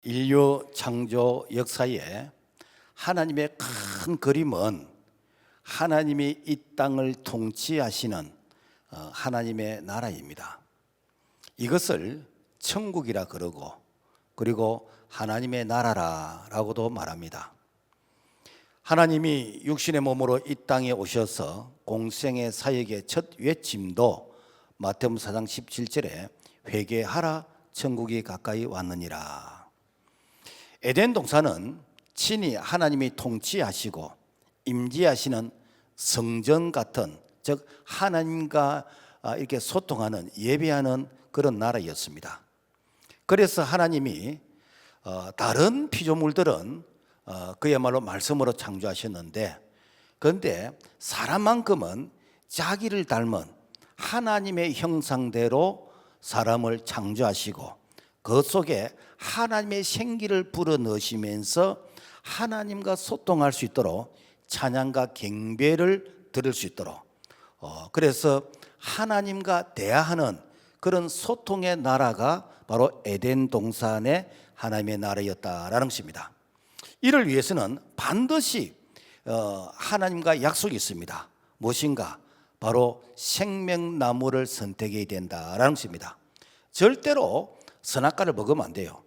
인류 창조 역사에 하나님의 큰 그림은 하나님이 이 땅을 통치하시는 하나님의 나라입니다. 이것을 천국이라 그러고 그리고 하나님의 나라라고도 말합니다. 하나님이 육신의 몸으로 이 땅에 오셔서 공생의 사역의 첫 외침도 마태복음 4장 17절에 회개하라 천국이 가까이 왔느니라. 에덴 동산은 친히 하나님이 통치하시고 임재하시는 성전 같은, 즉 하나님과 이렇게 소통하는, 예배하는 그런 나라였습니다. 그래서 하나님이 다른 피조물들은 그야말로 말씀으로 창조하셨는데, 그런데 사람만큼은 자기를 닮은 하나님의 형상대로 사람을 창조하시고 그 속에 하나님의 생기를 불어넣으시면서 하나님과 소통할 수 있도록 찬양과 경배를 드릴 수 있도록, 그래서 하나님과 대화하는 그런 소통의 나라가 바로 에덴 동산의 하나님의 나라였다라는 것입니다. 이를 위해서는 반드시 하나님과 약속이 있습니다. 무엇인가? 바로 생명나무를 선택해야 된다라는 것입니다. 절대로 선악과를 먹으면 안 돼요.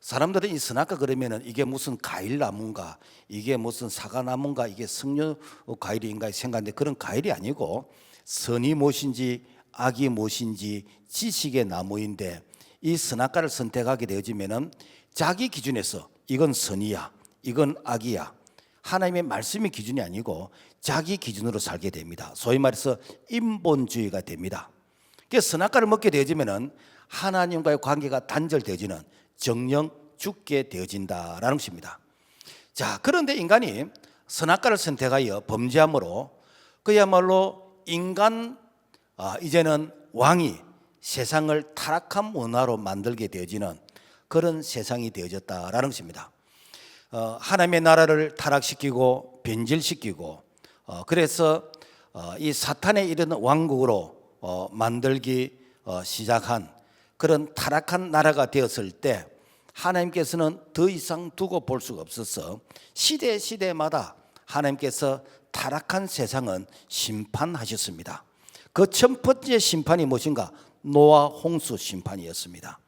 사람들은 이 선악과 그러면은 이게 무슨 과일나무인가, 이게 무슨 사과나무인가, 이게 석류 과일인가 생각하는데, 그런 과일이 아니고 선이 무엇인지 악이 무엇인지 지식의 나무인데, 이 선악과를 선택하게 되어지면은 자기 기준에서 이건 선이야, 이건 악이야, 하나님의 말씀이 기준이 아니고 자기 기준으로 살게 됩니다. 소위 말해서 인본주의가 됩니다. 그래서 선악과를 먹게 되어지면은 하나님과의 관계가 단절되어지는, 정령 죽게 되어진다라는 것입니다. 자, 그런데 인간이 선악과를 선택하여 범죄함으로 그야말로 인간 이제는 왕이 세상을 타락한 문화로 만들게 되어지는 그런 세상이 되어졌다라는 것입니다. 하나님의 나라를 타락시키고 변질시키고, 그래서 이 사탄에 이르는 왕국으로 만들기 시작한 그런 타락한 나라가 되었을 때, 하나님께서는 더 이상 두고 볼 수가 없어서 시대마다 하나님께서 타락한 세상은 심판하셨습니다. 그 첫 번째 심판이 무엇인가? 노아 홍수 심판이었습니다.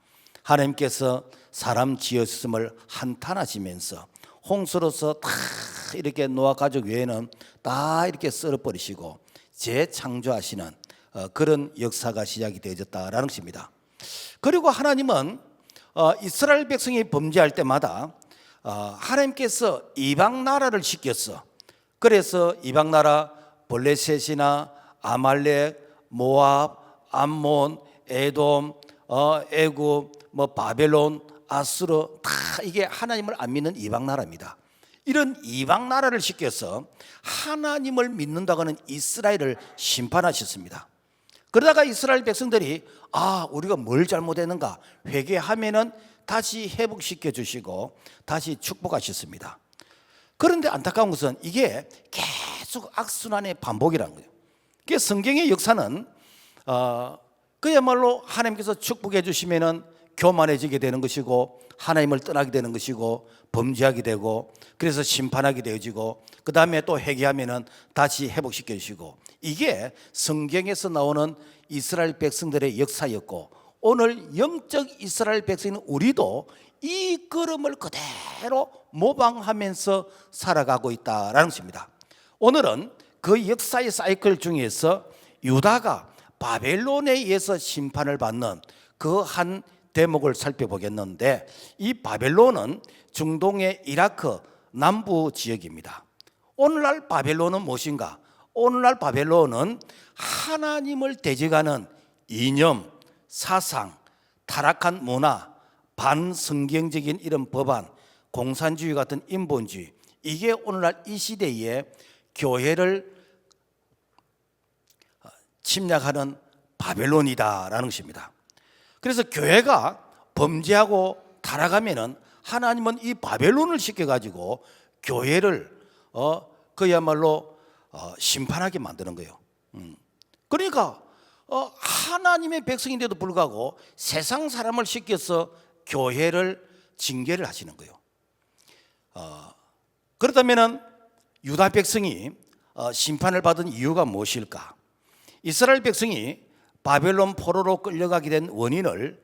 하나님께서 사람 지었음을 한탄하시면서 홍수로서 다 이렇게 노아 가족 외에는 다 이렇게 썰어버리시고 재창조하시는 그런 역사가 시작이 되어졌다라는 것입니다. 그리고 하나님은 이스라엘 백성이 범죄할 때마다 하나님께서 이방 나라를 시켰어. 그래서 이방 나라 블레셋이나 아말렉, 모압, 암몬, 에돔, 애굽, 바벨론, 아수르, 다 이게 하나님을 안 믿는 이방 나라입니다. 이런 이방 나라를 시켜서 하나님을 믿는다고는 이스라엘을 심판하셨습니다. 그러다가 이스라엘 백성들이 우리가 뭘 잘못했는가 회개하면은 다시 회복시켜 주시고 다시 축복하셨습니다. 그런데 안타까운 것은 이게 계속 악순환의 반복이라는 거예요. 그래서 성경의 역사는 그야말로 하나님께서 축복해 주시면은 교만해지게 되는 것이고, 하나님을 떠나게 되는 것이고, 범죄하게 되고, 그래서 심판하게 되어지고, 그 다음에 또 회개하면은 다시 회복시켜 주시고, 이게 성경에서 나오는 이스라엘 백성들의 역사였고, 오늘 영적 이스라엘 백성인 우리도 이 걸음을 그대로 모방하면서 살아가고 있다라는 것입니다. 오늘은 그 역사의 사이클 중에서 유다가 바벨론에 의해서 심판을 받는 그 한 대목을 살펴보겠는데, 이 바벨론은 중동의 이라크 남부 지역입니다. 오늘날 바벨론은 무엇인가? 오늘날 바벨론은 하나님을 대적하는 이념, 사상, 타락한 문화, 반성경적인 이런 법안, 공산주의 같은 인본주의, 이게 오늘날 이 시대에 교회를 침략하는 바벨론이다라는 것입니다. 그래서 교회가 범죄하고 타락하면은 하나님은 이 바벨론을 시켜가지고 교회를 그야말로 심판하게 만드는 거예요. 그러니까 하나님의 백성인데도 불구하고 세상 사람을 시켜서 교회를 징계를 하시는 거예요. 그렇다면 유다 백성이 심판을 받은 이유가 무엇일까? 이스라엘 백성이 바벨론 포로로 끌려가게 된 원인을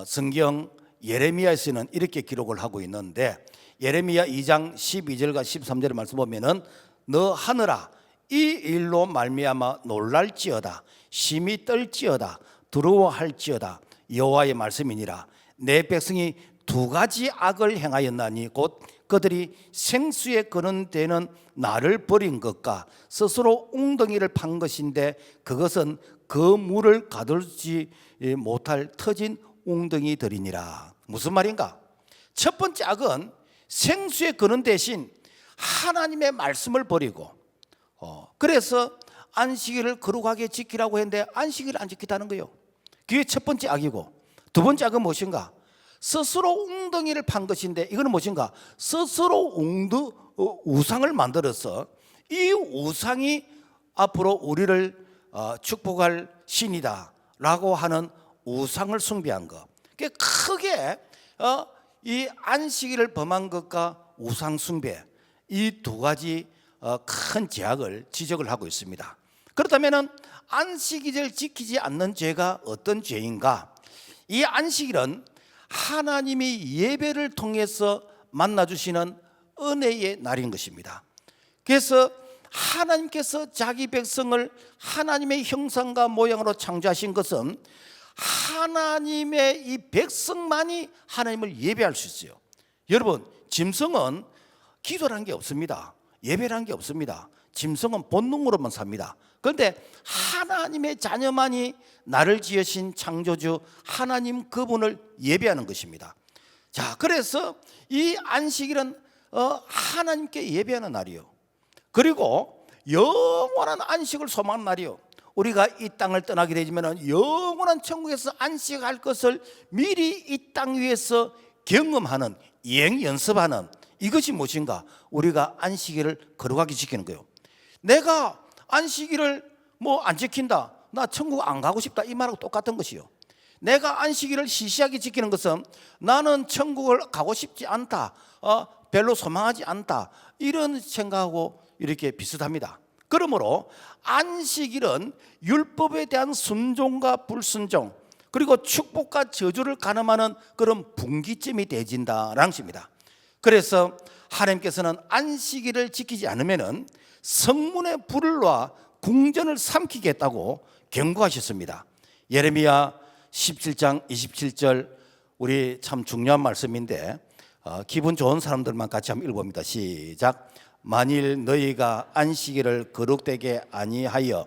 성경 예레미야에서는 이렇게 기록을 하고 있는데, 예레미야 2장 12절과 13절의 말씀 보면은 너 하늘아 이 일로 말미암아 놀랄지어다, 심히 떨지어다, 두려워할지어다. 여호와의 말씀이니라. 내 백성이 두 가지 악을 행하였나니 곧 그들이 생수에 거는데는 나를 버린 것과 스스로 웅덩이를 판 것인데 그것은 그 물을 가두지 못할 터진 웅덩이들이니라. 무슨 말인가? 첫 번째 악은 생수에 거는 대신 하나님의 말씀을 버리고 그래서 안식일을 거룩하게 지키라고 했는데 안식일을 안 지키다는 거예요. 그게 첫 번째 악이고, 두 번째 악은 무엇인가? 스스로 웅덩이를 판 것인데 이거는 무엇인가? 스스로 우상을 만들어서 이 우상이 앞으로 우리를 축복할 신이다 라고 하는 우상을 숭배한 것. 크게 이 안식일을 범한 것과 우상 숭배, 이 두 가지 큰 죄악을 지적을 하고 있습니다. 그렇다면 안식일을 지키지 않는 죄가 어떤 죄인가? 이 안식일은 하나님이 예배를 통해서 만나주시는 은혜의 날인 것입니다. 그래서 하나님께서 자기 백성을 하나님의 형상과 모양으로 창조하신 것은 하나님의 이 백성만이 하나님을 예배할 수 있어요. 여러분, 짐승은 기도라는 게 없습니다. 예배라는 게 없습니다. 짐승은 본능으로만 삽니다. 그런데 하나님의 자녀만이 나를 지으신 창조주 하나님 그분을 예배하는 것입니다. 자, 그래서 이 안식일은 하나님께 예배하는 날이요. 그리고 영원한 안식을 소망하는 날이요. 우리가 이 땅을 떠나게 되면 영원한 천국에서 안식할 것을 미리 이 땅 위에서 경험하는, 여행 연습하는, 이것이 무엇인가? 우리가 안식일을 거룩하게 지키는 거예요. 내가 안식일을 안 지킨다, 나 천국 안 가고 싶다, 이 말하고 똑같은 것이요. 내가 안식일을 시시하게 지키는 것은 나는 천국을 가고 싶지 않다, 별로 소망하지 않다, 이런 생각하고 이렇게 비슷합니다. 그러므로 안식일은 율법에 대한 순종과 불순종, 그리고 축복과 저주를 가늠하는 그런 분기점이 되어진다라는 것입니다. 그래서 하나님께서는 안식일을 지키지 않으면 성문에 불을 놔 궁전을 삼키겠다고 경고하셨습니다. 예레미야 17장 27절, 우리 참 중요한 말씀인데 기분 좋은 사람들만 같이 한번 읽어봅니다. 시작. 만일 너희가 안식일을 거룩되게 아니하여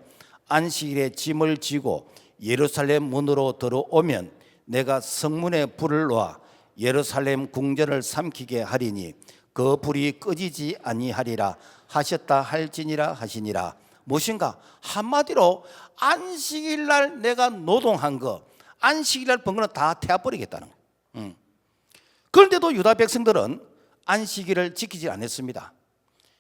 안식일에 짐을 지고 예루살렘 문으로 들어오면 내가 성문에 불을 놔 예루살렘 궁전을 삼키게 하리니 그 불이 꺼지지 아니하리라 하셨다 할지니라 하시니라. 무엇인가? 한마디로 안식일 날 내가 노동한 거, 안식일 날 번 거는 다 태워버리겠다는 거예요. 그런데도 유다 백성들은 안식일을 지키지 않았습니다.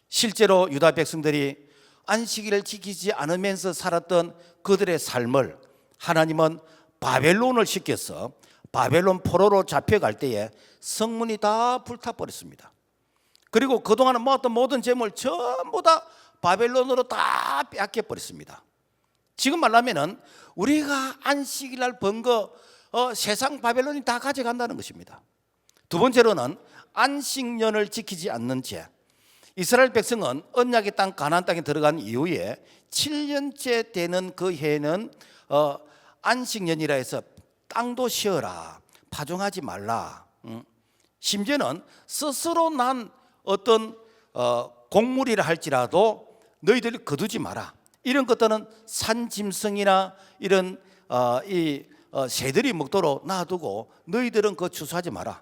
실제로 유다 백성들이 안식일을 지키지 않으면서 살았던 그들의 삶을 하나님은 바벨론을 시켜서 바벨론 포로로 잡혀갈 때에 성문이 다 불타버렸습니다. 그리고 그동안 모았던 모든 재물 전부 다 바벨론으로 다 빼앗겨버렸습니다. 지금 말하면 우리가 안식일 날 번 거 세상 바벨론이 다 가져간다는 것입니다. 두 번째로는 안식년을 지키지 않는 죄. 이스라엘 백성은 언약의 땅 가나안 땅에 들어간 이후에 7년째 되는 그 해는 안식년이라 해서 땅도 쉬어라, 파종하지 말라, 심지어는 스스로 난 어떤 곡물이라 할지라도 너희들이 거두지 마라, 이런 것들은 산짐승이나 이런 새들이 먹도록 놔두고 너희들은 그거 추수하지 마라.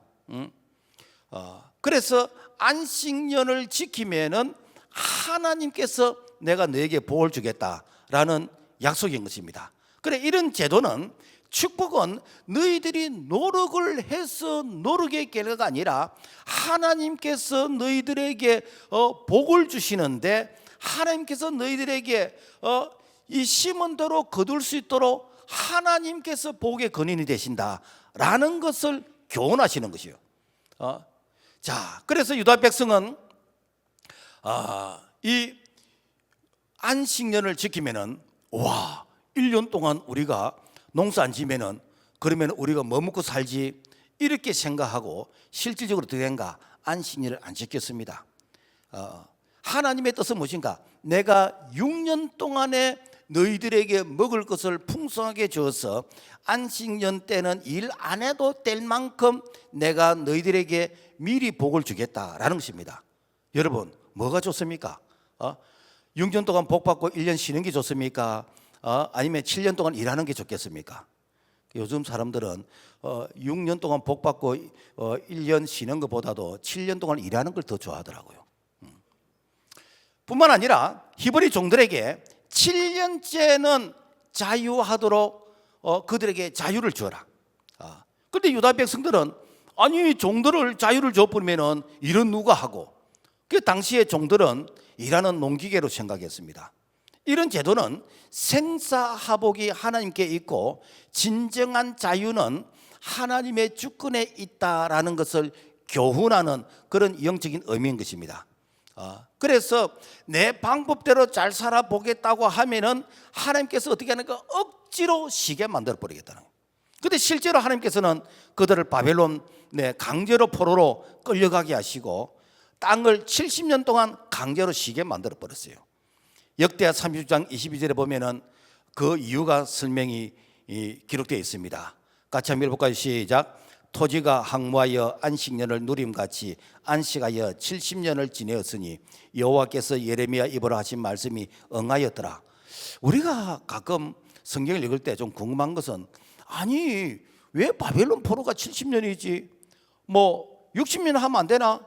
그래서 안식년을 지키면은 하나님께서 내가 너에게 복을 주겠다라는 약속인 것입니다. 그래, 이런 제도는, 축복은 너희들이 노력을 해서 노력의 결과가 아니라 하나님께서 너희들에게 복을 주시는데, 하나님께서 너희들에게 이 심은 대로 거둘 수 있도록 하나님께서 복의 근인이 되신다라는 것을 교훈하시는 것이요. 자, 그래서 유다 백성은 이 안식년을 지키면은, 와, 1년 동안 우리가 농사 안 지면은 그러면 우리가 뭐 먹고 살지, 이렇게 생각하고 실질적으로 어떻게 된가? 안식년을 안 지켰습니다. 하나님의 뜻은 무엇인가? 내가 6년 동안에 너희들에게 먹을 것을 풍성하게 주어서 안식년 때는 일 안 해도 될 만큼 내가 너희들에게 미리 복을 주겠다라는 것입니다. 여러분, 뭐가 좋습니까? 6년 동안 복 받고 1년 쉬는 게 좋습니까? 아니면 7년 동안 일하는 게 좋겠습니까? 요즘 사람들은 6년 동안 복 받고 1년 쉬는 것보다도 7년 동안 일하는 걸 더 좋아하더라고요. 뿐만 아니라 히브리 종들에게 7년째는 자유하도록 그들에게 자유를 주어라. 그런데 유다 백성들은, 아니 종들을 자유를 줘버리면 일은 누가 하고, 그 당시에 종들은 일하는 농기계로 생각했습니다. 이런 제도는 생사하복이 하나님께 있고 진정한 자유는 하나님의 주권에 있다라는 것을 교훈하는 그런 영적인 의미인 것입니다. 그래서 내 방법대로 잘 살아보겠다고 하면은 하나님께서 어떻게 하는가? 억지로 쉬게 만들어 버리겠다는 거예요. 그런데 실제로 하나님께서는 그들을 바벨론 강제로 포로로 끌려가게 하시고 땅을 70년 동안 강제로 쉬게 만들어 버렸어요. 역대하 30장 22절에 보면은 그 이유가 설명이 기록되어 있습니다. 같이 한번 읽어볼까요? 시작. 토지가 항무하여 안식년을 누림같이 안식하여 70년을 지내었으니 여호와께서 예레미야 입으로 하신 말씀이 응하였더라. 우리가 가끔 성경을 읽을 때 좀 궁금한 것은, 아니 왜 바벨론 포로가 70년이지 뭐 60년 하면 안 되나?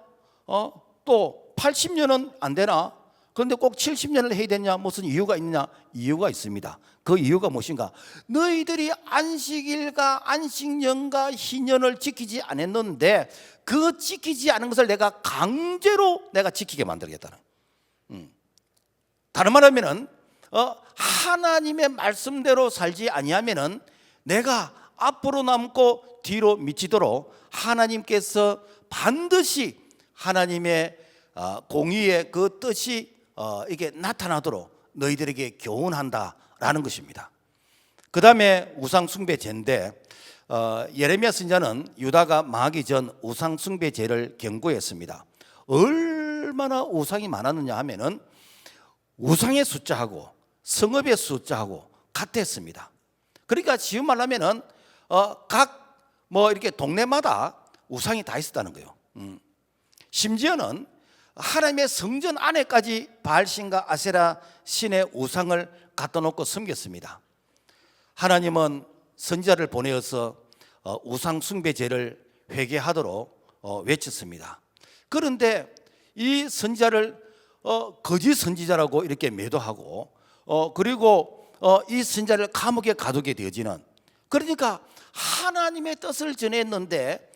또 80년은 안 되나? 그런데 꼭 70년을 해야 되냐? 무슨 이유가 있느냐? 이유가 있습니다. 그 이유가 무엇인가? 너희들이 안식일과 안식년과 희년을 지키지 않았는데 그 지키지 않은 것을 내가 강제로 지키게 만들겠다는. 다른 말하면은 하나님의 말씀대로 살지 아니하면은 내가 앞으로 남고 뒤로 미치도록 하나님께서 반드시 하나님의 공의의 그 뜻이 이게 나타나도록 너희들에게 교훈한다라는 것입니다. 그 다음에 우상숭배죄인데 예레미야 선지자는 유다가 망하기 전 우상숭배죄를 경고했습니다. 얼마나 우상이 많았느냐 하면은 우상의 숫자하고 성읍의 숫자하고 같았습니다. 그러니까 지금 말하면은 각 뭐 이렇게 동네마다 우상이 다 있었다는 거예요. 심지어는 하나님의 성전 안에까지 바알신과 아세라 신의 우상을 갖다 놓고 섬겼습니다. 하나님은 선지자를 보내어서 우상 숭배죄를 회개하도록 외쳤습니다. 그런데 이 선지자를 거짓 선지자라고 이렇게 매도하고 그리고 이 선지자를 감옥에 가두게 되어지는, 그러니까 하나님의 뜻을 전했는데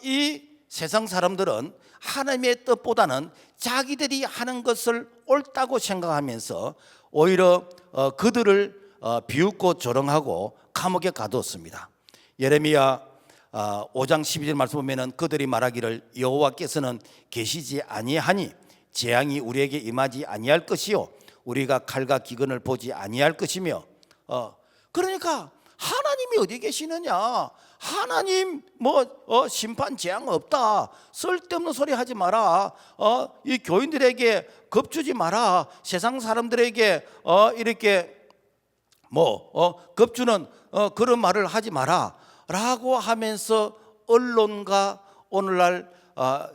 이 세상 사람들은 하나님의 뜻보다는 자기들이 하는 것을 옳다고 생각하면서 오히려 그들을 비웃고 조롱하고 감옥에 가두었습니다. 예레미야 5장 12절 말씀 보면은 그들이 말하기를 여호와께서는 계시지 아니하니 재앙이 우리에게 임하지 아니할 것이요 우리가 칼과 기근을 보지 아니할 것이며, 그러니까 하나님이 어디 계시느냐? 하나님 심판 재앙 없다. 쓸데없는 소리 하지 마라. 이 교인들에게 겁주지 마라. 세상 사람들에게 이렇게 겁주는 그런 말을 하지 마라 라고 하면서 언론과 오늘날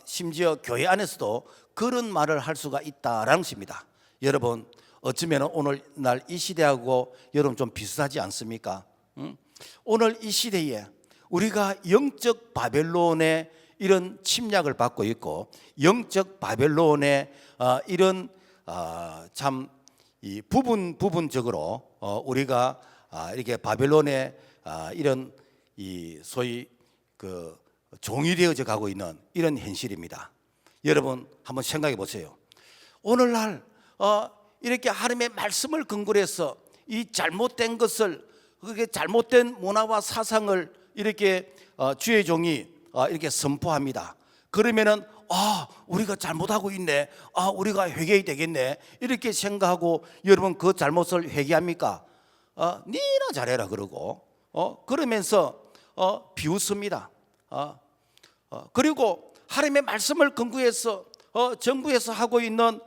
심지어 교회 안에서도 그런 말을 할 수가 있다라는 것입니다. 여러분, 어쩌면 오늘날 이 시대하고 여러분 좀 비슷하지 않습니까? 오늘 이 시대에 우리가 영적 바벨론의 이런 침략을 받고 있고 영적 바벨론의 이런 참 이 부분적으로 우리가 이렇게 바벨론의 이런 이 소위 그 종이 되어져 가고 있는 이런 현실입니다. 여러분 한번 생각해 보세요. 오늘날 이렇게 하나님의 말씀을 근거로 해서 이 잘못된 것을, 그게 잘못된 문화와 사상을 이렇게 주의 종이 이렇게 선포합니다. 그러면은 우리가 잘못하고 있네, 우리가 회개해야 되겠네, 이렇게 생각하고 여러분 그 잘못을 회개합니까? 니나 잘해라 그러고 그러면서 비웃습니다. 그리고 하나님의 말씀을 근거해서 정부에서 하고 있는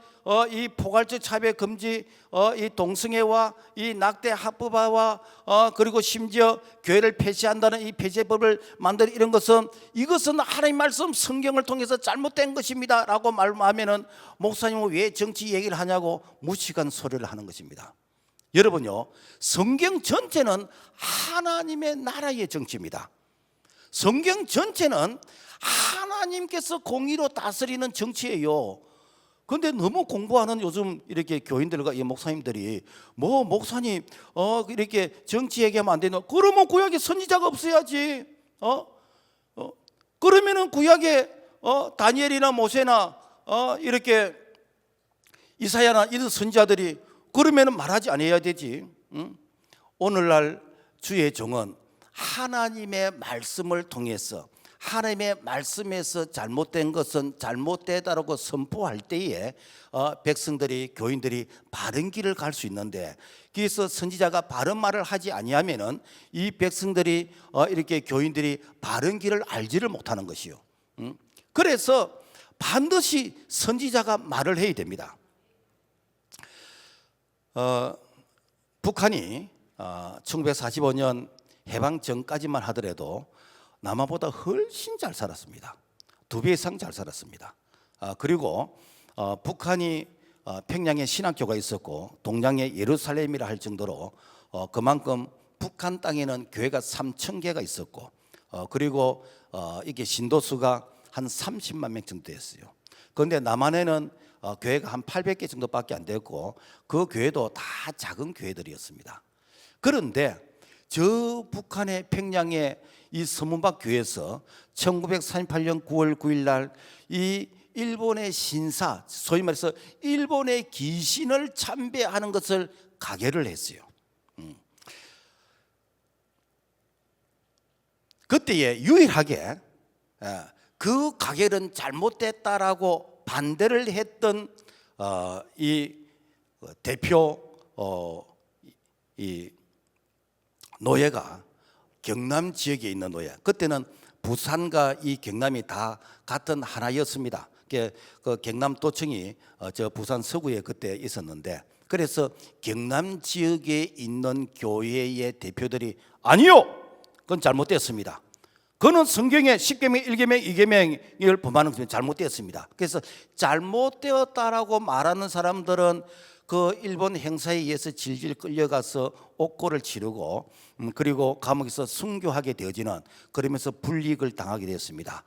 이 포괄적 차별 금지, 이 동성애와 이 낙태 합법화와 그리고 심지어 교회를 폐지한다는 이 폐쇄법을 만든 이런 것은 이것은 하나님 말씀 성경을 통해서 잘못된 것입니다라고 말하면은 목사님은 왜 정치 얘기를 하냐고 무식한 소리를 하는 것입니다. 여러분요, 성경 전체는 하나님의 나라의 정치입니다. 성경 전체는 하나님께서 공의로 다스리는 정치예요. 그런데 너무 공부하는 요즘 이렇게 교인들과 이 목사님들이 목사님 이렇게 정치 얘기하면 안 되나? 그러면 구약에 선지자가 없어야지. 그러면은 구약에 다니엘이나 모세나 이렇게 이사야나 이런 선지자들이 그러면은 말하지 않아야 되지. 오늘날 주의 종은 하나님의 말씀을 통해서 하나님의 말씀에서 잘못된 것은 잘못되다라고 선포할 때에 백성들이, 교인들이 바른 길을 갈 수 있는데, 그래서 선지자가 바른 말을 하지 아니하면은 이 백성들이 이렇게 교인들이 바른 길을 알지를 못하는 것이요. 그래서 반드시 선지자가 말을 해야 됩니다. 북한이 1945년 해방 전까지만 하더라도 남한보다 훨씬 잘 살았습니다. 2배 이상 잘 살았습니다. 그리고 북한이 평양에 신학교가 있었고 동양에 예루살렘이라 할 정도로 그만큼 북한 땅에는 교회가 3,000개가 있었고 그리고 이게 신도수가 한 30만 명 정도 됐어요. 그런데 남한에는 교회가 한 800개 정도밖에 안 됐고 그 교회도 다 작은 교회들이었습니다. 그런데 저 북한의 평양의 이 서문박 교회에서 1938년 9월 9일 날 이 일본의 신사, 소위 말해서 일본의 귀신을 참배하는 것을 가결을 했어요. 그때에 유일하게 그 가결은 잘못됐다라고 반대를 했던 이 대표 이 노예가 경남 지역에 있는 노예. 그때는 부산과 이 경남이 다 같은 하나였습니다. 그 경남도청이 저 부산 서구에 그때 있었는데, 그래서 경남 지역에 있는 교회의 대표들이 아니요, 그건 잘못됐습니다. 그는 성경의 10계명, 1계명, 2계명을 범하는 것이 잘못되었습니다. 그래서 잘못되었다라고 말하는 사람들은 그 일본 행사에 의해서 질질 끌려가서 옥고를 치르고 그리고 감옥에서 순교하게 되어지는, 그러면서 불이익을 당하게 되었습니다.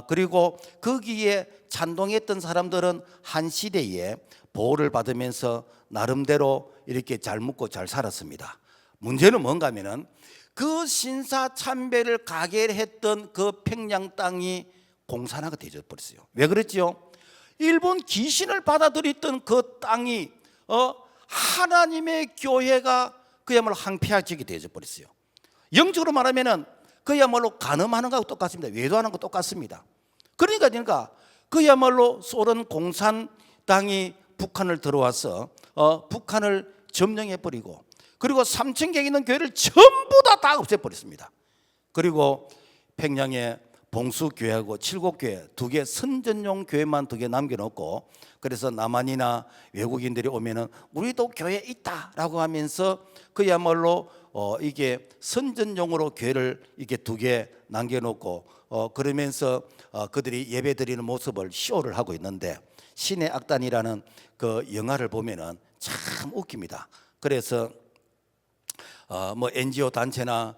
그리고 거기에 찬동했던 사람들은 한 시대에 보호를 받으면서 나름대로 이렇게 잘 묵고 잘 살았습니다. 문제는 뭔가 하면은 그 신사 참배를 가결했던 그 평양 땅이 공산화가 되어 버렸어요. 왜 그랬지요? 일본 귀신을 받아들였던 그 땅이 하나님의 교회가 그야말로 항폐화지게 되어 버렸어요. 영적으로 말하면은 그야말로 간음하는 것하고 똑같습니다. 외도하는 것 똑같습니다. 그러니까 그야말로 소련 공산당이 북한을 들어와서 북한을 점령해 버리고, 그리고 3,000개 있는 교회를 전부 다 없애버렸습니다. 그리고 평양에 봉수교회하고 칠곡교회 2개 선전용 교회만 2개 남겨놓고, 그래서 남한이나 외국인들이 오면은 우리도 교회 있다라고 하면서 그야말로 이게 선전용으로 교회를 이게 2개 남겨놓고 그러면서 그들이 예배드리는 모습을 쇼를 하고 있는데, 신의 악단이라는 그 영화를 보면은 참 웃깁니다. 그래서 뭐 NGO 단체나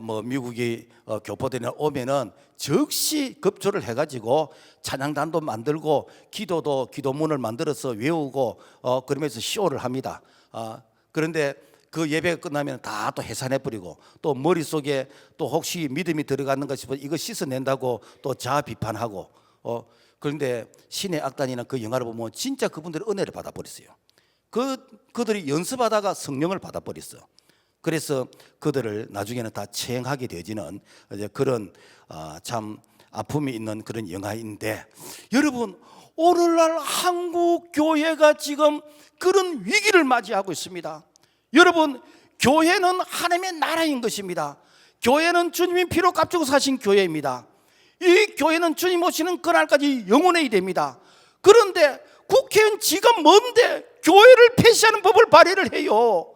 뭐 미국이 교포들이나 오면은 즉시 급조를 해가지고 찬양단도 만들고 기도문을 만들어서 외우고 그러면서 쇼를 합니다. 그런데 그 예배가 끝나면 다 또 해산해버리고, 또 머릿속에 또 혹시 믿음이 들어가는 것 싶어 이거 씻어낸다고 또 자아 비판하고. 그런데 신의 악단이나 그 영화를 보면 진짜 그분들이 은혜를 받아버렸어요. 그들이 연습하다가 성령을 받아버렸어. 그래서 그들을 나중에는 다 체행하게 되지는 그런 참 아픔이 있는 그런 영화인데, 여러분 오늘날 한국 교회가 지금 그런 위기를 맞이하고 있습니다. 여러분, 교회는 하나님의 나라인 것입니다. 교회는 주님이 피로 값주고 사신 교회입니다. 이 교회는 주님 오시는 그날까지 영원해야 됩니다. 그런데 국회의원 지가 뭔데 교회를 폐쇄하는 법을 발의를 해요.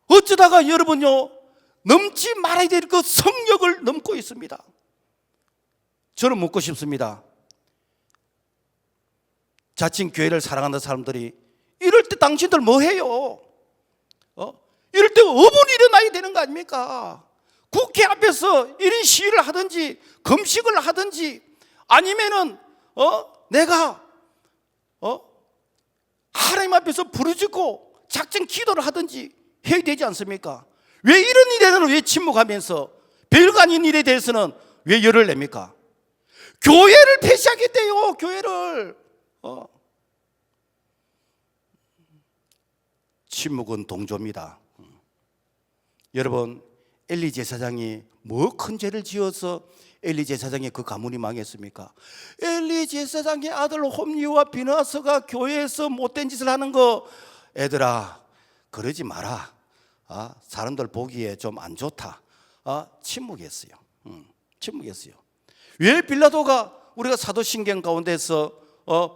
어쩌다가 여러분요, 넘지 말아야 될 그 성역을 넘고 있습니다. 저는 묻고 싶습니다. 자칭 교회를 사랑하는 사람들이 이럴 때 당신들 뭐 해요? 이럴 때 업은 일어나야 되는 거 아닙니까? 국회 앞에서 1인 시위를 하든지 금식을 하든지 아니면은 내가 하나님 앞에서 부르짖고 작정 기도를 하든지 해야 되지 않습니까? 왜 이런 일에 대해서는 왜 침묵하면서 별거 아닌 일에 대해서는 왜 열을 냅니까? 교회를 폐쇄하겠대요. 교회를. 침묵은 동조입니다. 여러분, 엘리 제사장이 뭐 큰 죄를 지어서 엘리 제사장의 그 가문이 망했습니까? 엘리 제사장의 아들 홈리와 비나스가 교회에서 못된 짓을 하는 거, 애들아 그러지 마라. 사람들 보기에 좀 안 좋다. 침묵했어요. 침묵했어요. 왜 빌라도가 우리가 사도신경 가운데서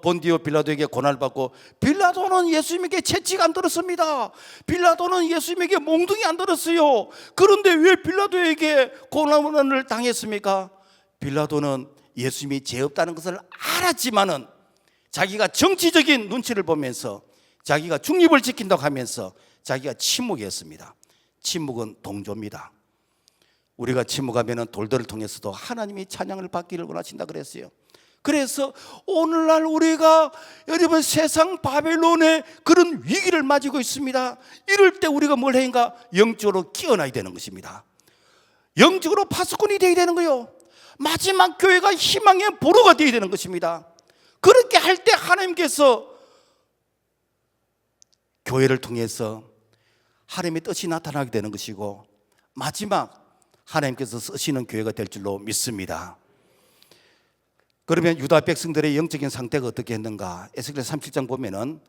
본디오 빌라도에게 고난을 받고, 빌라도는 예수님에게 채찍 안 들었습니다. 빌라도는 예수님에게 몽둥이 안 들었어요. 그런데 왜 빌라도에게 고난을 당했습니까? 빌라도는 예수님이 죄 없다는 것을 알았지만은 자기가 정치적인 눈치를 보면서 자기가 중립을 지킨다고 하면서 자기가 침묵했습니다. 침묵은 동조입니다. 우리가 침묵하면 돌들을 통해서도 하나님이 찬양을 받기를 원하신다 그랬어요. 그래서 오늘날 우리가 여러분 세상 바벨론의 그런 위기를 맞이고 있습니다. 이럴 때 우리가 뭘 해인가? 영적으로 깨어나야 되는 것입니다. 영적으로 파수꾼이 되어야 되는 거예요. 마지막 교회가 희망의 보루가 되어야 되는 것입니다. 그렇게 할 때 하나님께서 교회를 통해서 하나님의 뜻이 나타나게 되는 것이고, 마지막 하나님께서 쓰시는 교회가 될 줄로 믿습니다. 그러면 유다 백성들의 영적인 상태가 어떻게 했는가? 에스겔 37장 보면은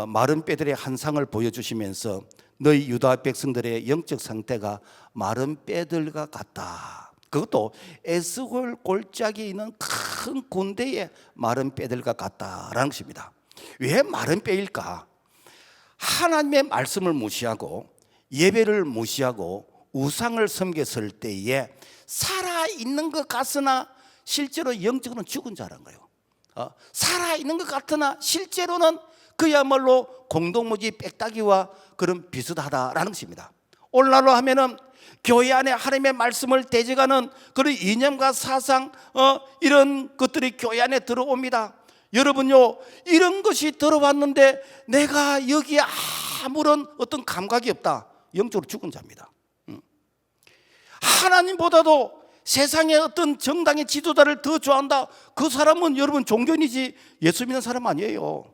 마른 뼈들의 한상을 보여주시면서 너희 유다 백성들의 영적 상태가 마른 뼈들과 같다. 그것도 에스골 골짜기에 있는 큰 군대의 마른 뼈들과 같다라는 것입니다. 왜 마른 뼈일까? 하나님의 말씀을 무시하고 예배를 무시하고 우상을 섬겼을 때에 살아있는 것 같으나 실제로 영적으로는 죽은 자라는 거예요. 살아있는 것 같으나 실제로는 그야말로 공동묘지 빽따기와 그런 비슷하다라는 것입니다. 오늘날로 하면은 교회 안에 하나님의 말씀을 대적하는 그런 이념과 사상, 이런 것들이 교회 안에 들어옵니다. 여러분요, 이런 것이 들어왔는데 내가 여기에 아무런 어떤 감각이 없다. 영적으로 죽은 자입니다. 하나님보다도 세상의 어떤 정당의 지도자를 더 좋아한다. 그 사람은 여러분 종교인이지 예수 믿는 사람 아니에요.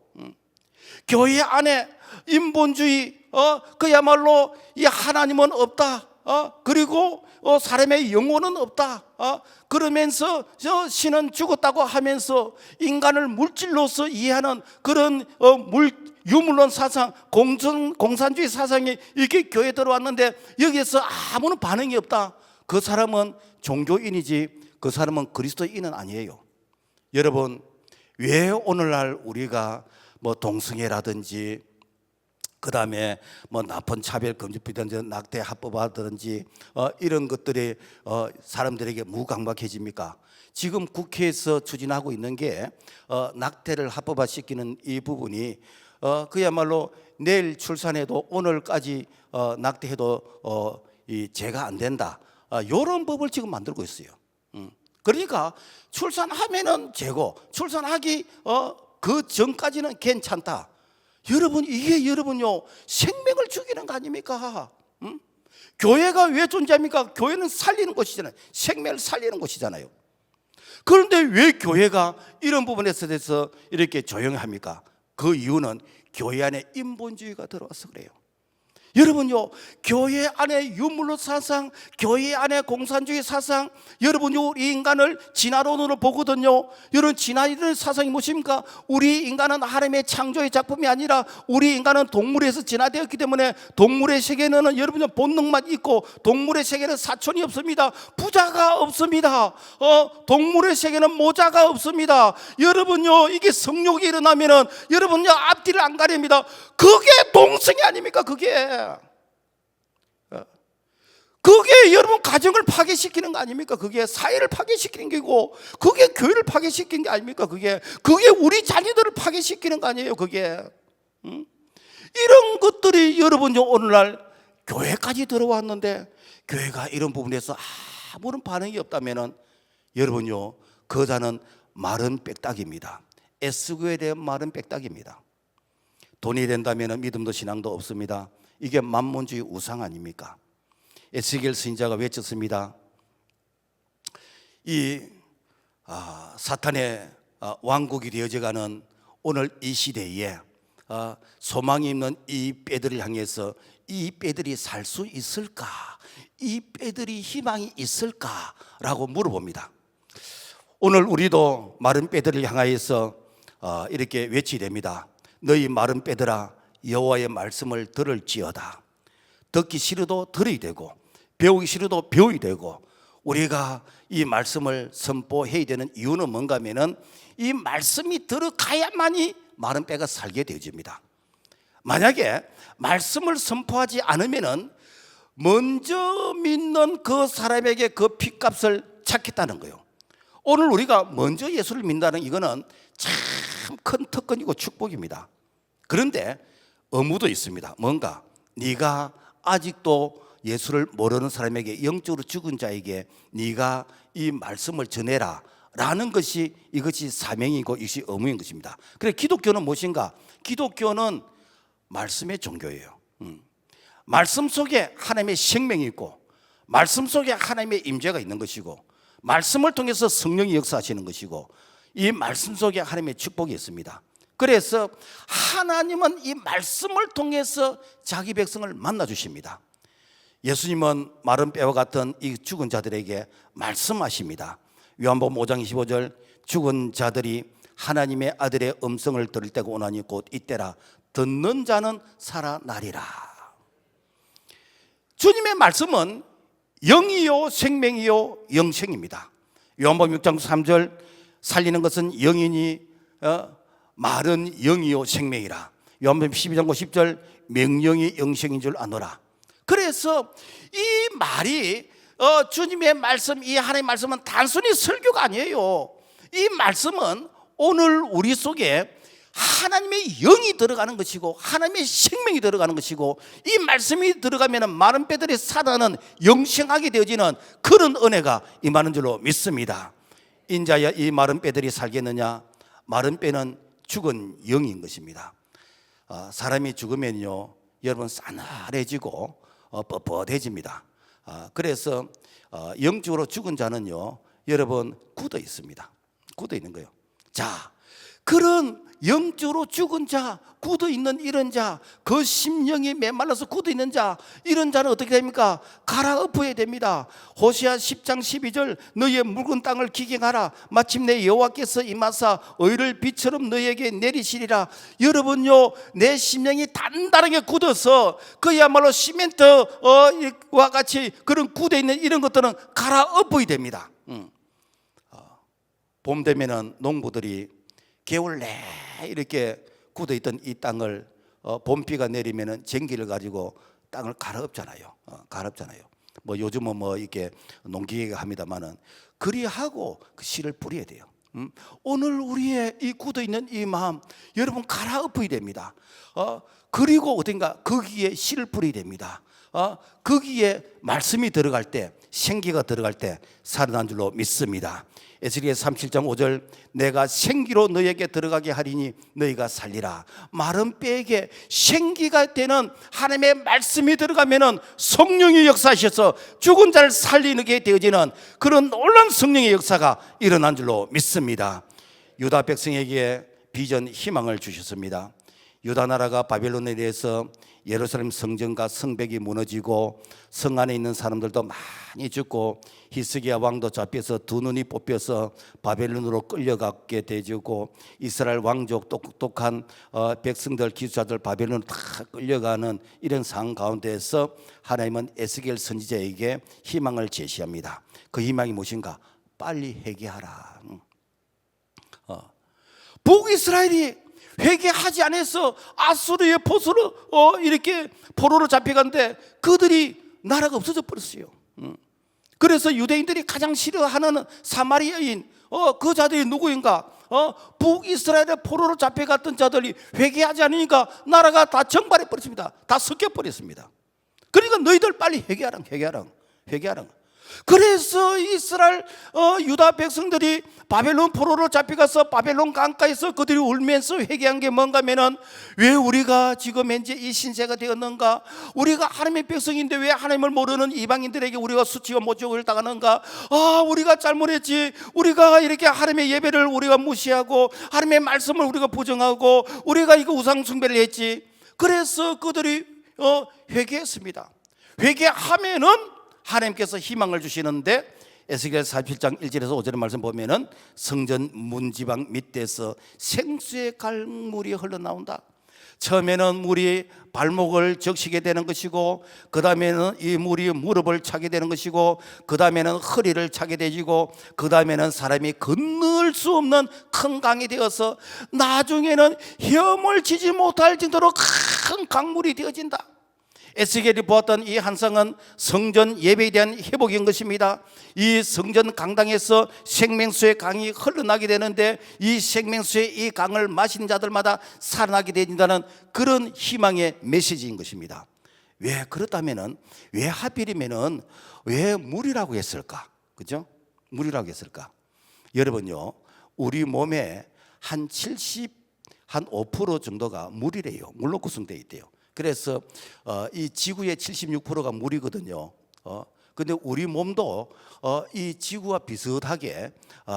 교회 안에 인본주의, 그야말로 이 하나님은 없다. 그리고 사람의 영혼은 없다. 그러면서 신은 죽었다고 하면서 인간을 물질로서 이해하는 그런 유물론 사상, 공산주의 사상이 이렇게 교회에 들어왔는데 여기에서 아무런 반응이 없다. 그 사람은 종교인이지 그 사람은 그리스도인은 아니에요. 여러분, 왜 오늘날 우리가 뭐 동성애라든지 그 다음에 뭐 나쁜 차별 금지법이든지 낙태 합법화든지 이런 것들이 사람들에게 무감각해집니까? 지금 국회에서 추진하고 있는 게 낙태를 합법화시키는 이 부분이 그야말로 내일 출산해도 오늘까지 낙태해도 이 죄가 안 된다. 이런 법을 지금 만들고 있어요. 그러니까 출산하면은 죄고 출산하기 그 전까지는 괜찮다. 여러분, 이게 여러분요 생명을 죽이는 거 아닙니까? 교회가 왜 존재합니까? 교회는 살리는 곳이잖아요. 생명을 살리는 곳이잖아요. 그런데 왜 교회가 이런 부분에 대해서 이렇게 조용합니까? 그 이유는 교회 안에 인본주의가 들어와서 그래요. 여러분요, 교회 안에 유물로 사상, 교회 안에 공산주의 사상, 여러분요, 우리 인간을 진화론으로 보거든요. 여러분, 진화론의 사상이 무엇입니까? 우리 인간은 하나님의 창조의 작품이 아니라 우리 인간은 동물에서 진화되었기 때문에 동물의 세계는 여러분요, 본능만 있고 동물의 세계는 사촌이 없습니다. 부자가 없습니다. 동물의 세계는 모자가 없습니다. 여러분요, 이게 성욕이 일어나면은 여러분요, 앞뒤를 안 가립니다. 그게 동성이 아닙니까? 그게 여러분 가정을 파괴시키는 거 아닙니까? 그게 사회를 파괴시키는 게고, 그게 교회를 파괴시키는 게 아닙니까? 그게 우리 자녀들을 파괴시키는 거 아니에요? 그게 이런 것들이 여러분요, 오늘날 교회까지 들어왔는데 교회가 이런 부분에서 아무런 반응이 없다면은 여러분요, 그자는 마른 빽딱입니다. 애쓰고에 대한 마른 빽딱입니다. 돈이 된다면 믿음도 신앙도 없습니다. 이게 만몬주의 우상 아닙니까? 에스겔 선지자가 외쳤습니다. 이 사탄의 왕국이 되어져가는 오늘 이 시대에 소망이 있는 이 뼈들을 향해서 이 뼈들이 살 수 있을까? 이 뼈들이 희망이 있을까라고 물어봅니다. 오늘 우리도 마른 뼈들을 향하여서 이렇게 외치됩니다. 너희 마른 뼈들아, 여호와의 말씀을 들을지어다. 듣기 싫어도 들어야 되고 배우기 싫어도 배워야 되고, 우리가 이 말씀을 선포해야 되는 이유는 뭔가 하면은 이 말씀이 들어가야만이 마른 뼈가 살게 되어집니다. 만약에 말씀을 선포하지 않으면은 먼저 믿는 그 사람에게 그 핏값을 찾겠다는 거예요. 오늘 우리가 먼저 예수를 믿는다는 이거는 참 큰 특권이고 축복입니다. 그런데 의무도 있습니다. 뭔가 네가 아직도 예수를 모르는 사람에게, 영적으로 죽은 자에게 네가 이 말씀을 전해라 라는 것이, 이것이 사명이고 이것이 의무인 것입니다. 그래, 기독교는 무엇인가? 기독교는 말씀의 종교예요. 말씀 속에 하나님의 생명이 있고 말씀 속에 하나님의 임재가 있는 것이고 말씀을 통해서 성령이 역사하시는 것이고 이 말씀 속에 하나님의 축복이 있습니다. 그래서 하나님은 이 말씀을 통해서 자기 백성을 만나 주십니다. 예수님은 마른 뼈와 같은 이 죽은 자들에게 말씀하십니다. 요한복음 5장 25절, 죽은 자들이 하나님의 아들의 음성을 들을 때가 오나니 곧 이때라. 듣는 자는 살아나리라. 주님의 말씀은 영이요 생명이요 영생입니다. 요한복음 6장 3절, 살리는 것은 영이니 말은 영이요 생명이라. 요한복음 12장 50절, 명령이 영생인 줄 아노라. 그래서 이 말이 주님의 말씀, 이 하나님의 말씀은 단순히 설교가 아니에요. 이 말씀은 오늘 우리 속에 하나님의 영이 들어가는 것이고 하나님의 생명이 들어가는 것이고, 이 말씀이 들어가면 마른 뼈들이 살아나는 영생하게 되어지는 그런 은혜가 임하는 줄로 믿습니다. 인자야 이 마른 뼈들이 살겠느냐? 마른 뼈는 죽은 영인 것입니다. 사람이 죽으면요, 여러분 싸늘해지고 뻣뻣해집니다. 그래서 영적으로 죽은 자는요, 여러분 굳어 있습니다. 굳어 있는 거예요. 자, 그런 영적으로 죽은 자, 굳어 있는 이런 자, 그 심령이 메말라서 굳어 있는 자, 이런 자는 어떻게 됩니까? 갈아엎어야 됩니다. 호시아 10장 12절, 너희의 묽은 땅을 기경하라. 마침내 여호와께서 임하사 의를 비처럼 너희에게 내리시리라. 여러분요, 내 심령이 단단하게 굳어서 그야말로 시멘트와 같이 그런 굳어 있는 이런 것들은 갈아엎어야 됩니다. 봄 되면은 농부들이 겨울 내 이렇게 굳어있던 이 땅을 봄비가 내리면은 쟁기를 가지고 땅을 갈아엎잖아요. 갈아엎잖아요. 뭐 요즘은 뭐 이렇게 농기계가 합니다만은 그리하고 그 씨를 뿌려야 돼요. 오늘 우리의 이 굳어있는 이 마음, 여러분 갈아엎어야 됩니다. 그리고 어딘가 거기에 씨를 뿌려야 됩니다. 거기에 말씀이 들어갈 때, 생기가 들어갈 때 살아난 줄로 믿습니다. 에스겔 37장 5절, 내가 생기로 너에게 들어가게 하리니 너희가 살리라. 마른 뼈에게 생기가 되는 하나님의 말씀이 들어가면은 성령이 역사하셔서 죽은 자를 살리게 되어지는 그런 놀라운 성령의 역사가 일어난 줄로 믿습니다. 유다 백성에게 비전 희망을 주셨습니다. 유다 나라가 바벨론에 대해서 예루살렘 성전과 성벽이 무너지고 성 안에 있는 사람들도 많이 죽고 히스기야 왕도 잡혀서 두 눈이 뽑혀서 바벨론으로 끌려가게 되고 이스라엘 왕족 똑똑한 백성들 기수자들 바벨론으로 다 끌려가는 이런 상황 가운데에서 하나님은 에스겔 선지자에게 희망을 제시합니다. 그 희망이 무엇인가? 빨리 회개하라. 북이스라엘이 회개하지 않아서 아수르의 포로로 이렇게 포로로 잡혀갔는데 그들이 나라가 없어져 버렸어요. 그래서 유대인들이 가장 싫어하는 사마리아인 그 자들이 누구인가? 북이스라엘의 포로로 잡혀갔던 자들이 회개하지 않으니까 나라가 다 정발해 버렸습니다. 다 섞여 버렸습니다. 그러니까 너희들 빨리 회개하라. 그래서 이스라엘 유다 백성들이 바벨론 포로로 잡혀가서 바벨론 강가에서 그들이 울면서 회개한 게 뭔가 하면은 왜 우리가 지금 현재 이 신세가 되었는가? 우리가 하나님의 백성인데 왜 하나님을 모르는 이방인들에게 우리가 수치와 모욕을 당하는가? 우리가 잘못했지. 우리가 이렇게 하나님의 예배를 우리가 무시하고 하나님의 말씀을 우리가 부정하고 우리가 이거 우상 숭배를 했지. 그래서 그들이 회개했습니다. 회개하면은 하나님께서 희망을 주시는데 에스겔 47장 1절에서 5절의 말씀 보면은 성전 문지방 밑에서 생수의 강물이 흘러나온다. 처음에는 물이 발목을 적시게 되는 것이고 그 다음에는 이 물이 무릎을 차게 되는 것이고 그 다음에는 허리를 차게 되고 그 다음에는 사람이 건널 수 없는 큰 강이 되어서 나중에는 헤엄을 치지 못할 정도로 큰 강물이 되어진다. 에스겔이 보았던 이 환상은 성전 예배에 대한 회복인 것입니다. 이 성전 강당에서 생명수의 강이 흘러나게 되는데 이 생명수의 이 강을 마시는 자들마다 살아나게 된다는 그런 희망의 메시지인 것입니다. 왜 그렇다면은 왜 하필이면은 왜 물이라고 했을까? 그죠? 물이라고 했을까? 여러분요, 우리 몸에 한 5% 정도가 물이래요. 물로 구성되어 있대요. 그래서 이 지구의 76%가 물이거든요. 근데 우리 몸도 이 지구와 비슷하게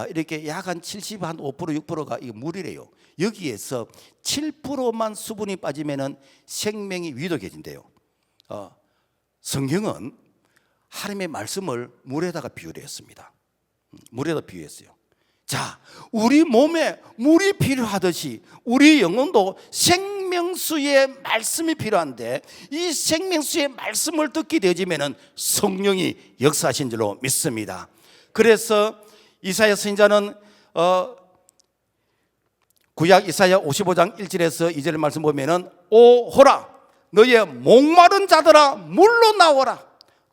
이렇게 약 한 5% 6%가 이 물이래요. 여기에서 7%만 수분이 빠지면은 생명이 위독해진대요. 성경은 하나님의 말씀을 물에다가 비유를 했습니다. 물에다 비유했어요. 자, 우리 몸에 물이 필요하듯이 우리 영혼도 생명수의 말씀이 필요한데 이 생명수의 말씀을 듣게 되어지면 성령이 역사하신 줄로 믿습니다. 그래서 이사야 선지자는 구약 이사야 55장 1절에서 2절의 말씀 보면은 오 호라 너의 목마른 자들아 물로 나오라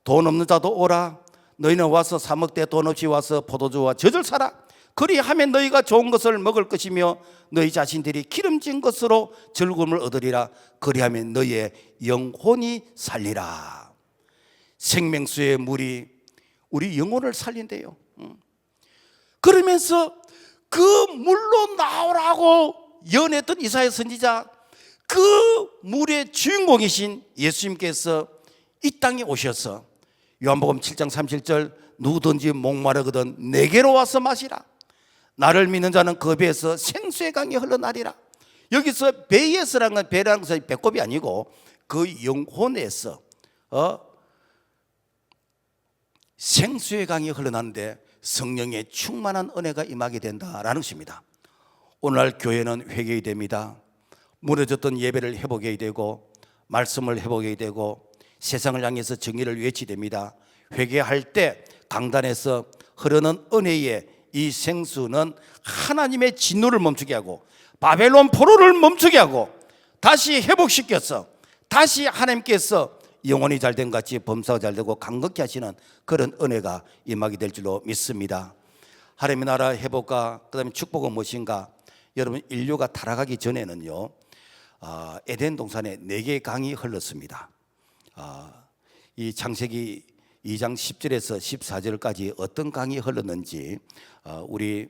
돈 없는 자도 오라 너희는 와서 사 먹되 돈 없이 와서 포도주와 젖을 사라 그리하면 너희가 좋은 것을 먹을 것이며 너희 자신들이 기름진 것으로 즐거움을 얻으리라 그리하면 너희의 영혼이 살리라. 생명수의 물이 우리 영혼을 살린대요. 그러면서 그 물로 나오라고 예언했던 이사야 선지자 그 물의 주인공이신 예수님께서 이 땅에 오셔서 요한복음 7장 37절 누구든지 목마르거든 내게로 와서 마시라 나를 믿는 자는 그 배에서 생수의 강이 흘러나리라. 여기서 배에서라는 건 배라는 것은 배꼽이 아니고 그 영혼에서 생수의 강이 흘러나는데 성령의 충만한 은혜가 임하게 된다라는 것입니다. 오늘날 교회는 회개해야 됩니다. 무너졌던 예배를 회복해야 되고 말씀을 회복해야 되고 세상을 향해서 정의를 외치야 됩니다. 회개할 때 강단에서 흐르는 은혜의 이 생수는 하나님의 진노를 멈추게 하고 바벨론 포로를 멈추게 하고 다시 회복시켜서 다시 하나님께서 영혼이 잘된 같이 범사가 잘되고 강건케 하시는 그런 은혜가 임하게 될 줄로 믿습니다. 하나님의 나라 회복과 그 다음에 축복은 무엇인가? 여러분 인류가 타락하기 전에는요 에덴 동산에 4개의 강이 흘렀습니다. 이 창세기 2장 10절에서 14절까지 어떤 강이 흘렀는지 우리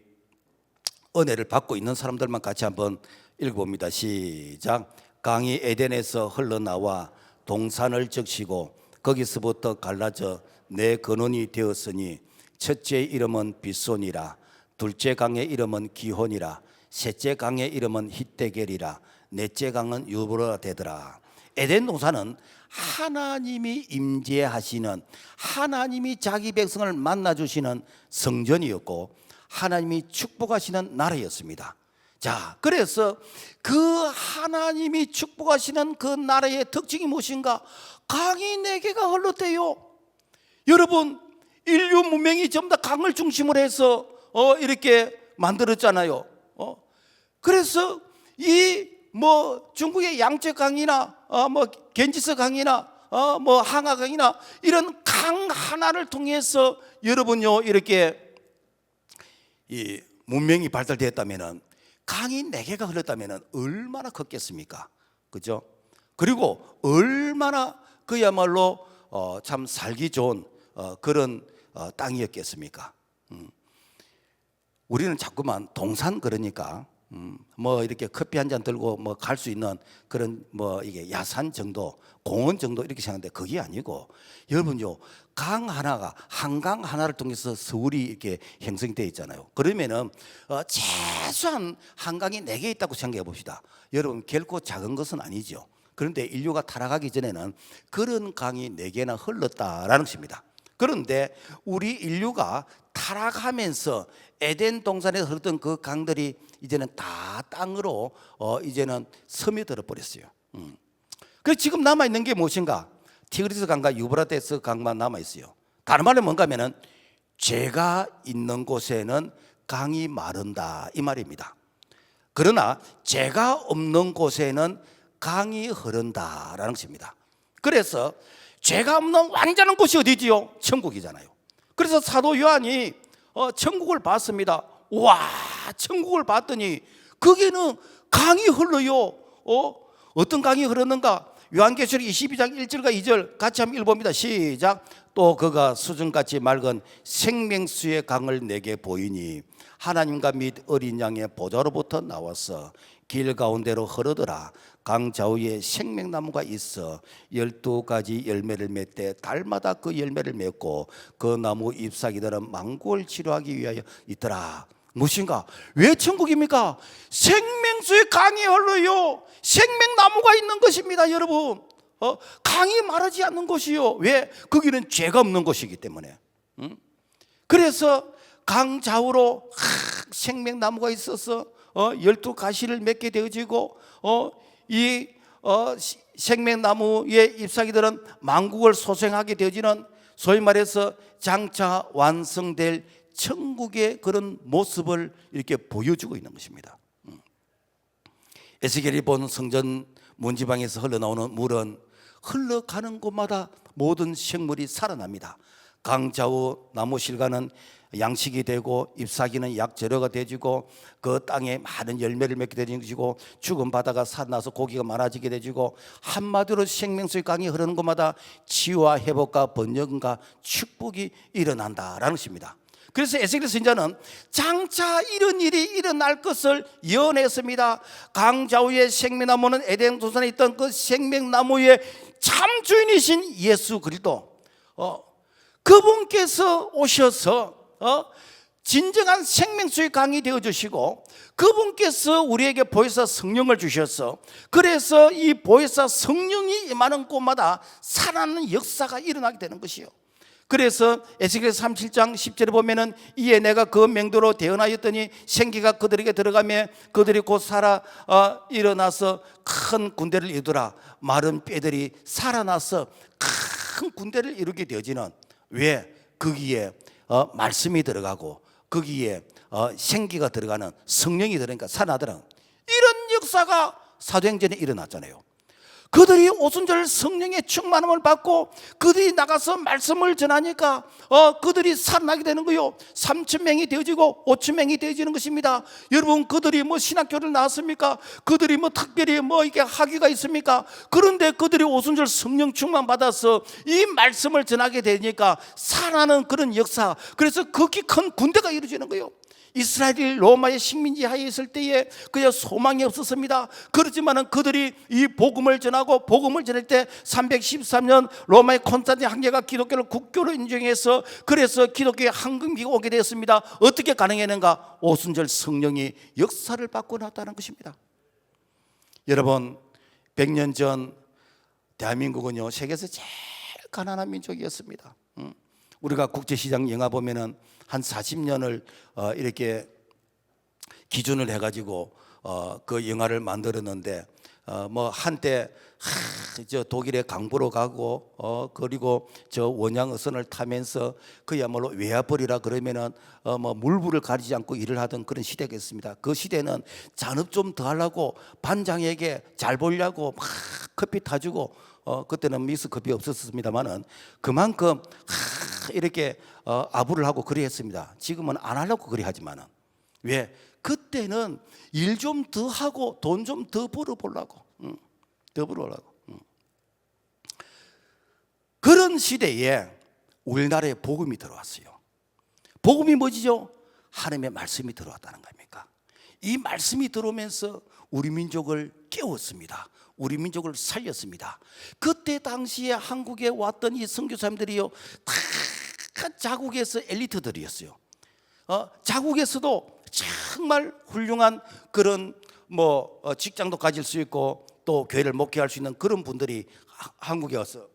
은혜를 받고 있는 사람들만 같이 한번 읽어봅니다. 시작. 강이 에덴에서 흘러나와 동산을 적시고 거기서부터 갈라져 네 근원이 되었으니 첫째 이름은 빗손이라 둘째 강의 이름은 기혼이라 셋째 강의 이름은 히데겔이라 넷째 강은 유브라 되더라. 에덴 동산은 하나님이 임재하시는, 하나님이 자기 백성을 만나주시는 성전이었고 하나님이 축복하시는 나라였습니다. 자, 그래서 그 하나님이 축복하시는 그 나라의 특징이 무엇인가? 강이 4개가 흘렀대요. 여러분, 인류 문명이 전부 다 강을 중심으로 해서 이렇게 만들었잖아요. 그래서 이 중국의 양쯔 강이나 겐지스 강이나 항하 강이나 이런 강 하나를 통해서 여러분요, 이렇게 이 문명이 발달되었다면은, 강이 4개가 흘렀다면은 얼마나 컸겠습니까? 그죠? 그리고 얼마나 그야말로 참 살기 좋은 그런 땅이었겠습니까? 우리는 자꾸만 동산 그러니까 이렇게 커피 한 잔 들고 갈 수 있는 그런 이게 야산 정도, 공원 정도 이렇게 생각하는데 그게 아니고, 여러분요, 강 하나가, 한강 하나를 통해서 서울이 이렇게 형성되어 있잖아요. 그러면은 최소한 한강이 4개 있다고 생각해 봅시다. 여러분, 결코 작은 것은 아니죠. 그런데 인류가 타락하기 전에는 그런 강이 4개나 흘렀다라는 것입니다. 그런데 우리 인류가 타락하면서 에덴 동산에서 흐르던 그 강들이 이제는 다 땅으로 이제는 스며들어 버렸어요. 그래서 지금 남아 있는 게 무엇인가? 티그리스 강과 유브라데스 강만 남아 있어요. 다른 말로 뭔가 하면은 죄가 있는 곳에는 강이 마른다, 이 말입니다. 그러나 죄가 없는 곳에는 강이 흐른다라는 것입니다. 그래서 죄가 없는 완전한 곳이 어디지요? 천국이잖아요. 그래서 사도 요한이 천국을 봤습니다. 와, 천국을 봤더니 거기는 강이 흘러요. 어떤 강이 흐르는가? 요한계시록 22장 1절과 2절 같이 한번 읽어봅니다. 시작. 또 그가 수정같이 맑은 생명수의 강을 내게 보이니 하나님과 및 어린 양의 보좌로부터 나와서 길 가운데로 흐르더라. 강 좌우에 생명나무가 있어 12가지 열매를 맺되 달마다 그 열매를 맺고 그 나무 잎사귀들은 만국을 치료하기 위하여 있더라. 무엇인가? 왜 천국입니까? 생명수의 강이 흘러요. 생명나무가 있는 것입니다, 여러분. 강이 마르지 않는 곳이요. 왜? 거기는 죄가 없는 곳이기 때문에. 그래서 강 좌우로 생명나무가 있어서 12가시를 맺게 되어지고 이 생명나무의 잎사귀들은 만국을 소생하게 되어지는, 소위 말해서 장차 완성될 천국의 그런 모습을 이렇게 보여주고 있는 것입니다. 에스겔이 본 성전 문지방에서 흘러나오는 물은 흘러가는 곳마다 모든 생물이 살아납니다. 강 좌우 나무 실과는 양식이 되고 잎사귀는 약재료가 되어지고 그 땅에 많은 열매를 맺게 되는 것이고 죽은 바다가 살아나서 고기가 많아지게 되지고, 한마디로 생명수의 강이 흐르는 곳마다 치유와 회복과 번영과 축복이 일어난다라는 것입니다. 그래서 에스겔 선지자는 장차 이런 일이 일어날 것을 예언했습니다. 강 좌우의 생명나무는 에덴 동산에 있던 그 생명나무의 참 주인이신 예수 그리스도, 그분께서 오셔서 진정한 생명수의 강이 되어주시고, 그분께서 우리에게 보혜사 성령을 주셔서, 그래서 이 보혜사 성령이 임하는 곳마다 살아나는 역사가 일어나게 되는 것이요. 그래서 에스겔 37장 10절에 보면은 이에 내가 그 맹도로 대언하였더니 생기가 그들에게 들어가며 그들이 곧 살아 일어나서 큰 군대를 이루더라. 마른 뼈들이 살아나서 큰 군대를 이루게 되어지는, 왜? 거기에 말씀이 들어가고 거기에 생기가 들어가는, 성령이 들어가니까 살아나더라. 이런 역사가 사도행전에 일어났잖아요. 그들이 오순절 성령의 충만함을 받고 그들이 나가서 말씀을 전하니까 그들이 살아나게 되는 거요. 3,000명이 되어지고 5,000명이 되어지는 것입니다. 여러분, 그들이 신학교를 나왔습니까? 그들이 특별히 이게 학위가 있습니까? 그런데 그들이 오순절 성령 충만 받아서 이 말씀을 전하게 되니까 살아나는 그런 역사, 그래서 극히 큰 군대가 이루어지는 거예요. 이스라엘이 로마의 식민지 하에 있을 때에 그저 소망이 없었습니다. 그렇지만은 그들이 이 복음을 전하고 복음을 전할 때 313년 로마의 콘스탄틴 황제가 기독교를 국교로 인정해서, 그래서 기독교의 황금기가 오게 되었습니다. 어떻게 가능했는가? 오순절 성령이 역사를 바꿔 놨다는 것입니다. 여러분, 100년 전 대한민국은요 세계에서 제일 가난한 민족이었습니다. 우리가 국제시장 영화 보면은 한 40년을 이렇게 기준을 해가지고 그 영화를 만들었는데 뭐 한때 저 독일의 강보로 가고 그리고 저 원양어선을 타면서 그야말로 외화벌이라 그러면은 뭐 물불을 가리지 않고 일을 하던 그런 시대가 있습니다. 그 시대는 잔업 좀 더 하려고 반장에게 잘 보려고 막 커피 타주고 그때는 믹스 커피 없었습니다만은 그만큼 이렇게 아부를 하고 그리 했습니다. 지금은 안 하려고 그리 하지만은 왜? 그때는 일 좀 더 하고 돈 좀 더 벌어보려고 더 벌어보려고 그런 시대에 우리나라에 복음이 들어왔어요. 복음이 뭐지요? 하나님의 말씀이 들어왔다는 겁니까? 이 말씀이 들어오면서 우리 민족을 깨웠습니다. 우리 민족을 살렸습니다. 그때 당시에 한국에 왔던 이 선교사님들이요 다 자국에서 엘리트들이었어요. 자국에서도 정말 훌륭한 그런 뭐 직장도 가질 수 있고 또 교회를 목회할 수 있는 그런 분들이 한국에 와서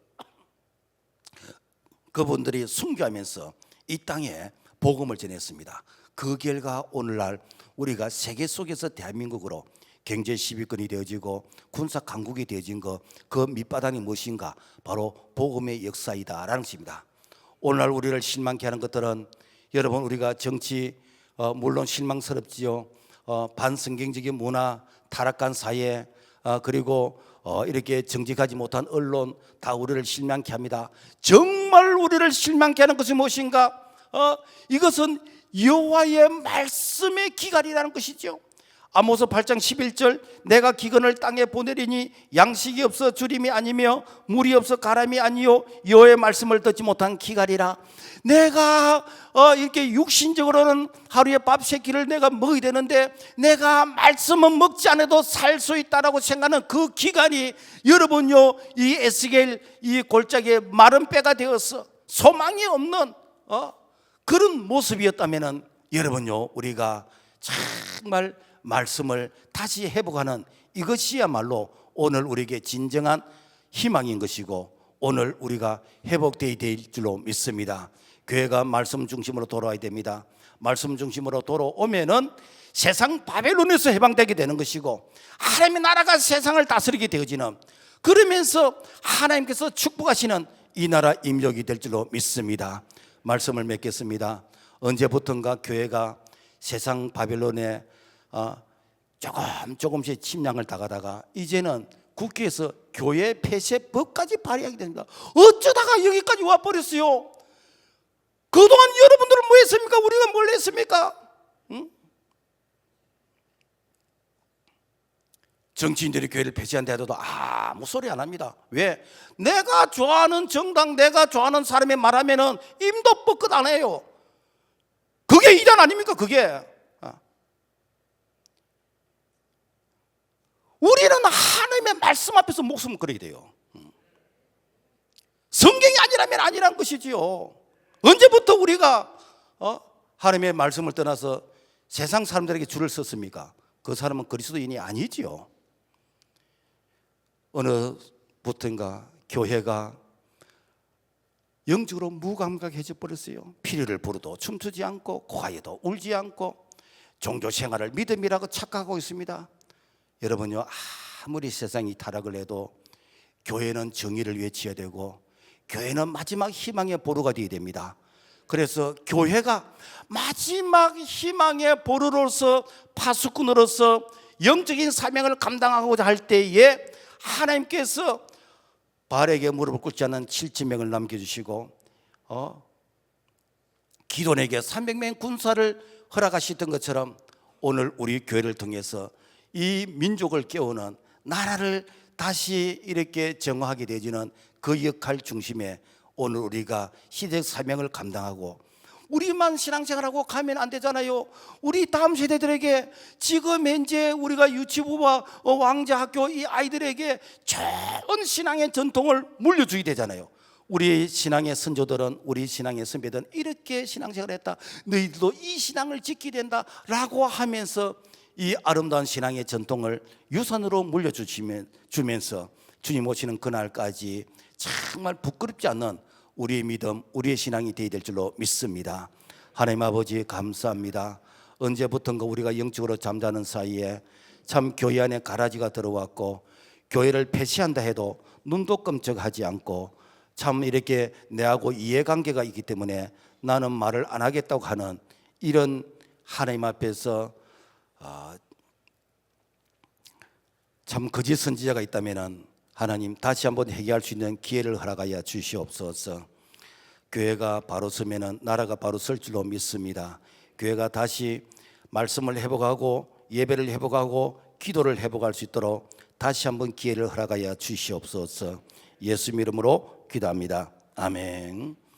그분들이 순교하면서 이 땅에 복음을 전했습니다. 그 결과 오늘날 우리가 세계 속에서 대한민국으로 경제 10위권이 되어지고 군사 강국이 되어진 그 밑바닥이 무엇인가? 바로 복음의 역사이다라는 것입니다. 오늘날 우리를 실망케 하는 것들은 여러분 우리가 정치 물론 실망스럽지요. 반성경적인 문화, 타락한 사회 그리고 이렇게 정직하지 못한 언론 다 우리를 실망케 합니다. 정말 우리를 실망케 하는 것이 무엇인가? 이것은 여호와의 말씀의 기갈이라는 것이죠. 아모스 8장 11절 내가 기근을 땅에 보내리니 양식이 없어 주림이 아니며 물이 없어 가람이 아니요 여호와의 말씀을 듣지 못한 기갈이라. 내가 이렇게 육신적으로는 하루에 밥 3끼를 내가 먹어야 되는데 내가 말씀은 먹지 않아도 살 수 있다라고 생각하는 그 기간이 여러분요 이 에스겔 이 골짜기에 마른 뼈가 되어서 소망이 없는 그런 모습이었다면은 여러분요 우리가 정말 말씀을 다시 회복하는 이것이야말로 오늘 우리에게 진정한 희망인 것이고 오늘 우리가 회복되어야 될 줄로 믿습니다. 교회가 말씀 중심으로 돌아와야 됩니다. 말씀 중심으로 돌아오면은 세상 바벨론에서 해방되게 되는 것이고 하나님의 나라가 세상을 다스리게 되어지는 그러면서 하나님께서 축복하시는 이 나라 임력이 될 줄로 믿습니다. 말씀을 맺겠습니다. 언제부턴가 교회가 세상 바벨론에 조금씩 침략을 당하다가 이제는 국회에서 교회 폐쇄법까지 발의하게 됩니다. 어쩌다가 여기까지 와버렸어요. 그동안 여러분들은 뭐 했습니까? 우리가 뭘 했습니까? 정치인들이 교회를 폐쇄한다 해도 아무 소리 안 합니다. 왜? 내가 좋아하는 정당, 내가 좋아하는 사람이 말하면은 임도 뻗끗 안 해요. 그게 이단 아닙니까? 그게. 우리는 하나님의 말씀 앞에서 목숨을 걸어야 돼요. 성경이 아니라면 아니란 것이지요. 언제부터 우리가 하나님의 말씀을 떠나서 세상 사람들에게 줄을 섰습니까? 그 사람은 그리스도인이 아니지요. 어느부터인가 교회가 영적으로 무감각해져 버렸어요. 피리를 부르도 춤추지 않고 고아에도 울지 않고 종교 생활을 믿음이라고 착각하고 있습니다. 여러분요 아무리 세상이 타락을 해도 교회는 정의를 외쳐야 되고 교회는 마지막 희망의 보루가 되어야 됩니다. 그래서 교회가 마지막 희망의 보루로서 파수꾼으로서 영적인 사명을 감당하고자 할 때에 하나님께서 바알에게 무릎을 꿇지 않은 7,000명을 남겨주시고 기돈에게 300명 군사를 허락하셨던 것처럼 오늘 우리 교회를 통해서 이 민족을 깨우는 나라를 다시 이렇게 정화하게 되어지는 그 역할 중심에 오늘 우리가 시대적 사명을 감당하고 우리만 신앙생활하고 가면 안 되잖아요. 우리 다음 세대들에게 지금 현재 우리가 유치부와 왕자학교 이 아이들에게 좋은 신앙의 전통을 물려줘야 되잖아요. 우리 신앙의 선조들은 우리 신앙의 선배들은 이렇게 신앙생활을 했다. 너희들도 이 신앙을 지켜야 된다라고 하면서 이 아름다운 신앙의 전통을 유산으로 물려주면서 주님 오시는 그날까지 정말 부끄럽지 않는 우리의 믿음, 우리의 신앙이 되어야 될 줄로 믿습니다. 하나님 아버지 감사합니다. 언제부턴가 우리가 영적으로 잠자는 사이에 참 교회 안에 가라지가 들어왔고 교회를 폐쇄한다 해도 눈도 끔찍하지 않고 참 이렇게 내하고 이해관계가 있기 때문에 나는 말을 안 하겠다고 하는 이런 하나님 앞에서 참 거짓 선지자가 있다면 하나님 다시 한번 회개할 수 있는 기회를 허락하여 주시옵소서. 교회가 바로 서면은 나라가 바로 설 줄로 믿습니다. 교회가 다시 말씀을 회복하고 예배를 회복하고 기도를 회복할 수 있도록 다시 한번 기회를 허락하여 주시옵소서. 예수 이름으로 기도합니다. 아멘.